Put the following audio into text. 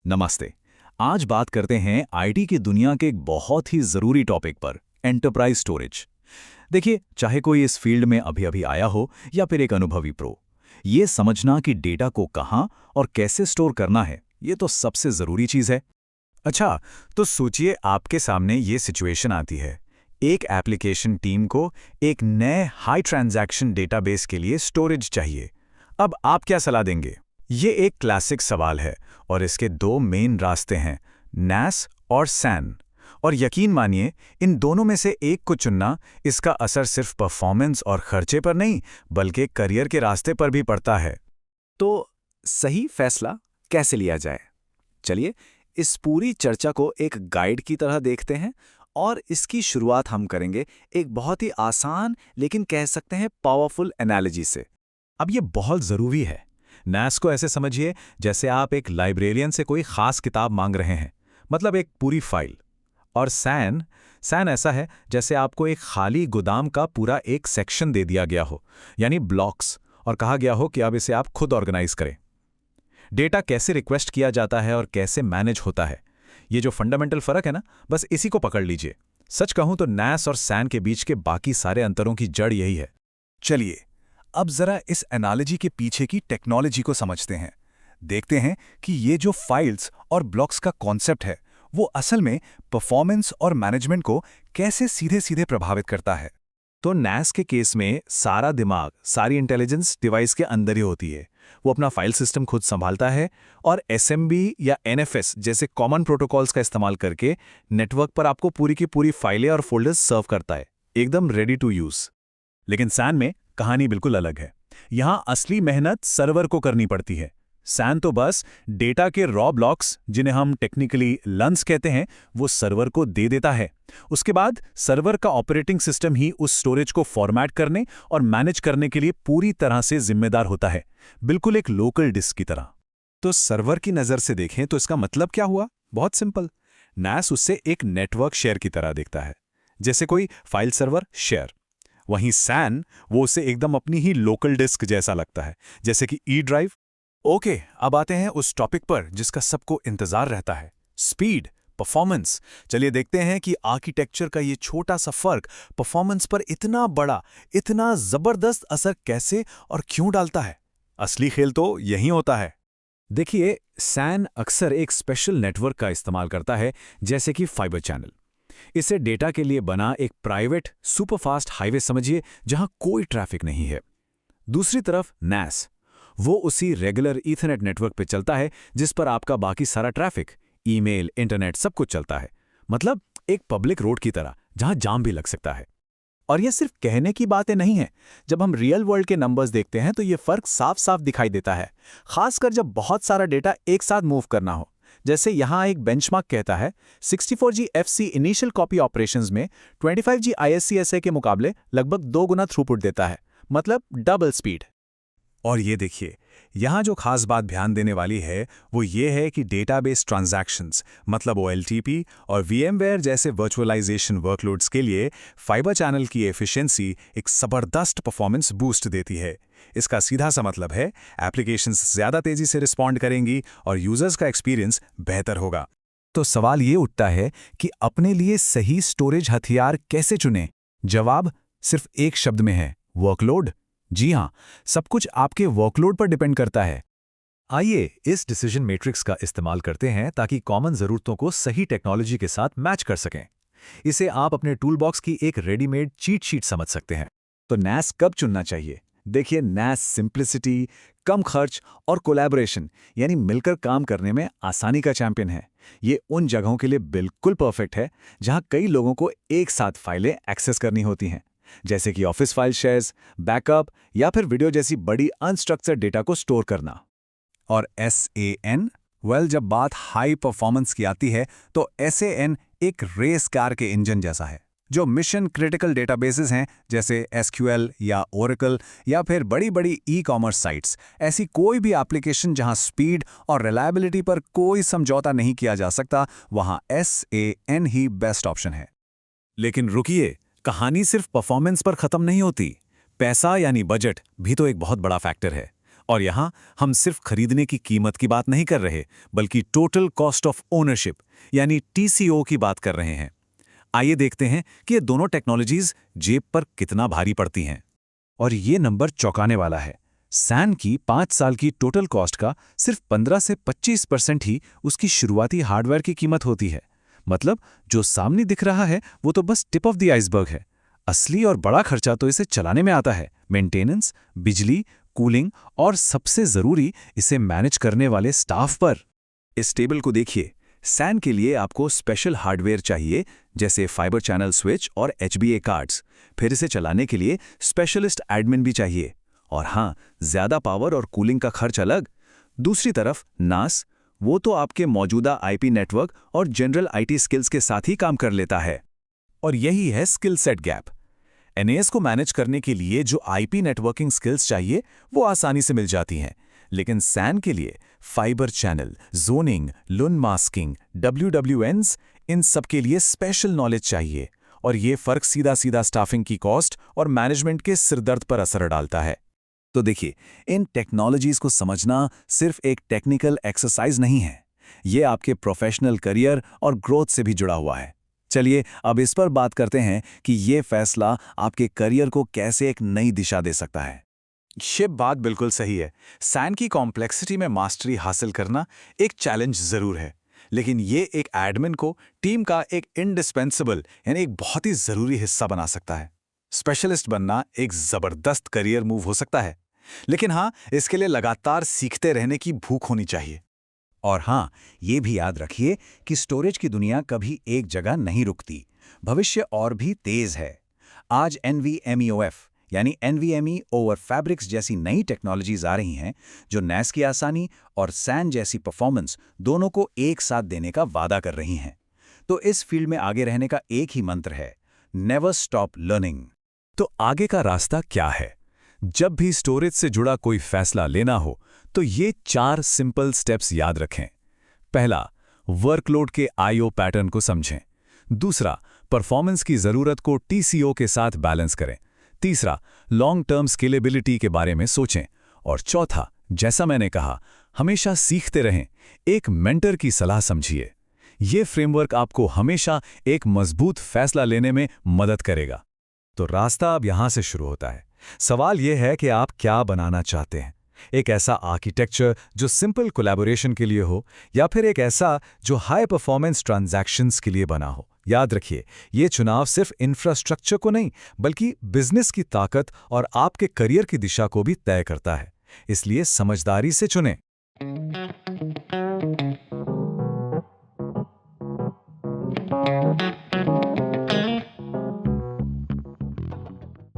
नमस्ते। आज बात करते हैं आईटी की दुनिया के एक बहुत ही ज़रूरी टॉपिक पर, एंटरप्राइज स्टोरेज। देखिए, चाहे कोई इस फील्ड में अभी-अभी आया हो या फिर एक अनुभवी प्रो, ये समझना कि डेटा को कहाँ और कैसे स्टोर करना है, ये तो सबसे ज़रूरी चीज़ है। अच्छा, तो सोचिए आपके सामने ये सिचुएशन आती है। एक एप्लीकेशन टीम को एक नए हाई ट्रांजैक्शन डेटाबेस के लिए स्टोरेज चाहिए। अब आप क्या सलाह देंगे? ये एक क्लासिक सवाल है और इसके दो मेन रास्ते हैं, NAS और SAN। और यकीन मानिए, इन दोनों में से एक को चुनना, इसका असर सिर्फ परफॉर्मेंस और खर्चे पर नहीं, बल्कि करियर के रास्ते पर भी पड़ता है। तो सही फैसला कैसे लिया जाए? चलिए इस पूरी चर्चा को एक गाइड की तरह देखते हैं और इसकी शुरुआत हम करेंगे एक बहुत ही आसान लेकिन कह सकते हैं पावरफुल एनालॉजी से। अब ये बहुत ज़रूरी है। NAS को ऐसे समझिए जैसे आप एक लाइब्रेरियन से कोई खास किताब मांग रहे हैं, मतलब एक पूरी फाइल। और SAN ऐसा है जैसे आपको एक खाली गोदाम का पूरा एक सेक्शन दे दिया गया हो, यानी ब्लॉक्स, और कहा गया हो कि अब इसे आप खुद ऑर्गेनाइज करें। डेटा कैसे रिक्वेस्ट किया जाता है और कैसे मैनेज होता है, ये जो फंडामेंटल फर्क है ना, बस इसी को पकड़ लीजिए। सच कहूं तो NAS और SAN के बीच के बाकी सारे अंतरों की जड़ यही है। चलिए, अब जरा इस एनालॉजी के पीछे की टेक्नोलॉजी को समझते हैं। देखते हैं कि ये जो फाइल्स और ब्लॉक्स का कॉन्सेप्ट है, वो असल में परफॉर्मेंस और मैनेजमेंट को कैसे सीधे-सीधे प्रभावित करता है। तो NAS के केस में सारा दिमाग, सारी इंटेलिजेंस डिवाइस के अंदर ही होती है। वो अपना फाइल सिस्टम खुद संभालता है और SMB या NFS जैसे कॉमन प्रोटोकॉल्स का इस्तेमाल करके नेटवर्क पर आपको पूरी की पूरी फाइलें और फोल्डर्स सर्व करता है, एकदम रेडी टू यूज। लेकिन SAN में कहानी बिल्कुल अलग है। यहाँ असली मेहनत सर्वर को करनी पड़ती है। SAN तो बस डेटा के रॉ ब्लॉक्स, जिन्हें हम टेक्निकली लंस कहते हैं, वो सर्वर को दे देता है। उसके बाद सर्वर का ऑपरेटिंग सिस्टम ही उस स्टोरेज को फॉर्मेट करने और मैनेज करने के लिए पूरी तरह से जिम्मेदार होता है, बिल्कुल एक लोकल डिस्क की तरह। तो सर्वर की नज़र से देखें तो इसका मतलब क्या हुआ? बहुत सिंपल। NAS उससे एक नेटवर्क शेयर की तरह दिखता है, जैसे कोई फाइल सर्वर शेयर। वहीं SAN वो उसे एकदम अपनी ही लोकल डिस्क जैसा लगता है, जैसे कि ई ड्राइव। ओके, अब आते हैं उस टॉपिक पर जिसका सबको इंतजार रहता है, स्पीड, परफॉर्मेंस। चलिए देखते हैं कि आर्किटेक्चर का ये छोटा सा फर्क परफॉर्मेंस पर इतना बड़ा, इतना जबरदस्त असर कैसे और क्यों डालता है। असली खेल तो यहीं होता है। देखिए, SAN अक्सर एक स्पेशल नेटवर्क का इस्तेमाल करता है, जैसे कि फाइबर चैनल। इसे डेटा के लिए बना एक प्राइवेट सुपरफास्ट हाईवे समझिए, जहां कोई ट्रैफिक नहीं है। दूसरी तरफ NAS, वो उसी रेगुलर ईथरनेट नेटवर्क पे चलता है जिस पर आपका बाकी सारा ट्रैफिक, ईमेल, इंटरनेट सब कुछ चलता है। मतलब एक पब्लिक रोड की तरह, जहां जाम भी लग सकता है। और ये सिर्फ कहने की बातें नहीं हैं। जब हम रियल वर्ल्ड के नंबर्स देखते हैं तो ये फर्क साफ साफ दिखाई देता है, खासकर जब बहुत सारा डेटा एक साथ मूव करना हो। जैसे यहाँ एक बेंचमार्क कहता है 64G FC initial copy operations में 25G ISCSA के मुकाबले लगभग 2 गुना थ्रूपुट देता है, मतलब डबल स्पीड। और ये देखिए, यहाँ जो खास बात ध्यान देने वाली है वो ये है कि डेटाबेस ट्रांजैक्शंस, मतलब OLTP और VMware जैसे वर्चुअलाइजेशन वर्कलोड्स के लिए फाइबर चैनल की एफिशिएंसी एक ज़बरदस्त परफॉर्मेंस बूस्ट देती है। इसका सीधा सा मतलब है एप्लीकेशंस ज़्यादा तेज़ी से रिस्पॉन्ड करेंगी और यूजर्स का एक्सपीरियंस बेहतर होगा। तो सवाल ये उठता है कि अपने लिए सही स्टोरेज हथियार कैसे चुनें? जवाब सिर्फ एक शब्द में है, वर्कलोड। जी हां, सब कुछ आपके वर्कलोड पर डिपेंड करता है। आइए इस डिसीजन मैट्रिक्स का इस्तेमाल करते हैं ताकि कॉमन ज़रूरतों को सही टेक्नोलॉजी के साथ मैच कर सकें। इसे आप अपने टूलबॉक्स की एक रेडीमेड चीट शीट समझ सकते हैं। तो NAS कब चुनना चाहिए? देखिए, NAS सिंप्लिसिटी, कम खर्च और कोलैबोरेशन, यानी मिलकर काम करने में आसानी का चैंपियन है। ये उन जगहों के लिए बिल्कुल परफेक्ट है जहां कई लोगों को एक साथ फाइलें एक्सेस करनी होती हैं, जैसे कि ऑफिस फाइल शेयर्स, बैकअप या फिर वीडियो जैसी बड़ी अनस्ट्रक्चर्ड डेटा को स्टोर करना। और SAN, जब बात हाई परफॉर्मेंस की आती है तो SAN एक रेस कार के इंजन जैसा है, जो मिशन क्रिटिकल डेटाबेसेस हैं जैसे SQL या Oracle या फिर बड़ी-बड़ी ई-कॉमर्स साइट्स। ऐसी कोई भी एप्लीकेशन जहां स्पीड और रिलायबिलिटी पर कोई समझौता नहीं किया जा सकता, वहां SAN ही बेस्ट ऑप्शन है। लेकिन रुकिए, कहानी सिर्फ परफॉर्मेंस पर खत्म नहीं होती। पैसा यानी बजट भी तो एक बहुत बड़ा फैक्टर है। और यहाँ हम सिर्फ खरीदने की कीमत की बात नहीं कर रहे, बल्कि टोटल कॉस्ट ऑफ ओनरशिप यानी TCO की बात कर रहे हैं। आइए देखते हैं कि ये दोनों टेक्नोलॉजीज जेब पर कितना भारी पड़ती हैं। और ये नंबर चौंकाने वाला है। सैन की 5 साल की टोटल कॉस्ट का सिर्फ 15 से 25% ही उसकी शुरुआती हार्डवेयर की कीमत होती है। मतलब जो सामने दिख रहा है वो तो बस टिप ऑफ द आइसबर्ग है। असली और बड़ा खर्चा तो इसे चलाने में आता है, मेंटेनेंस, बिजली, कूलिंग और सबसे जरूरी इसे मैनेज करने वाले स्टाफ पर। इस टेबल को देखिए। सैन के लिए आपको स्पेशल हार्डवेयर चाहिए, जैसे फाइबर चैनल स्विच और HBA कार्ड्स। फिर इसे चलाने के लिए स्पेशलिस्ट एडमिन भी चाहिए। और हाँ, ज़्यादा पावर और कूलिंग का खर्च अलग। दूसरी तरफ NAS, वो तो आपके मौजूदा IP नेटवर्क और जनरल IT स्किल्स के साथ ही काम कर लेता है। और यही है स्किल सेट गैप। NAS को मैनेज करने के लिए जो IP नेटवर्किंग स्किल्स चाहिए वो आसानी से मिल जाती हैं, लेकिन सैन के लिए fibre channel, zoning, Lun masking, WWNs, इन सब के लिए स्पेशल नॉलेज चाहिए। और ये फर्क सीधा सीधा स्टाफिंग की कॉस्ट और मैनेजमेंट के सिरदर्द पर असर डालता है। तो देखिए, इन टेक्नोलॉजीज को समझना सिर्फ एक टेक्निकल एक्सरसाइज नहीं है, ये आपके प्रोफेशनल करियर और ग्रोथ से भी जुड़ा हुआ है। चलिए अब इस पर बात करते हैं कि ये फैसला आपके करियर को कैसे एक नई दिशा दे सकता है। ये बात बिल्कुल सही है। सैन की कॉम्प्लेक्सिटी में मास्टरी हासिल करना एक चैलेंज जरूर है, लेकिन ये एक एडमिन को टीम का एक इंडिस्पेंसेबल यानी एक बहुत ही जरूरी हिस्सा बना सकता है। स्पेशलिस्ट बनना एक जबरदस्त करियर मूव हो सकता है, लेकिन हाँ, इसके लिए लगातार सीखते रहने की भूख होनी चाहिए। और हाँ, ये भी याद रखिए कि स्टोरेज की दुनिया कभी एक जगह नहीं रुकती। भविष्य और भी तेज है। आज NVMeOF यानी NVMe ओवर फैब्रिक्स जैसी नई टेक्नोलॉजीज आ रही हैं जो NAS की आसानी और सैन जैसी परफॉर्मेंस दोनों को एक साथ देने का वादा कर रही हैं। तो इस फील्ड में आगे रहने का एक ही मंत्र है, नेवर स्टॉप लर्निंग। तो आगे का रास्ता क्या है? जब भी स्टोरेज से जुड़ा कोई फैसला लेना हो तो ये 4 सिंपल स्टेप्स याद रखें। पहला, वर्कलोड के IO पैटर्न को समझें। दूसरा, परफॉर्मेंस की ज़रूरत को TCO के साथ बैलेंस करें। तीसरा, लॉन्ग टर्म स्केलेबिलिटी के बारे में सोचें। और चौथा, जैसा मैंने कहा, हमेशा सीखते रहें, एक मेंटर की सलाह समझिए। ये फ्रेमवर्क आपको हमेशा एक मजबूत फैसला लेने में मदद करेगा। तो रास्ता अब यहां से शुरू होता है। सवाल यह है कि आप क्या बनाना चाहते हैं? एक ऐसा आर्किटेक्चर जो सिंपल कोलैबोरेशन के लिए हो, या फिर एक ऐसा जो हाई परफॉर्मेंस ट्रांजैक्शंस के लिए बना हो? याद रखिए, ये चुनाव सिर्फ इंफ्रास्ट्रक्चर को नहीं, बल्कि बिजनेस की ताकत और आपके करियर की दिशा को भी तय करता है। इसलिए समझदारी से चुनें।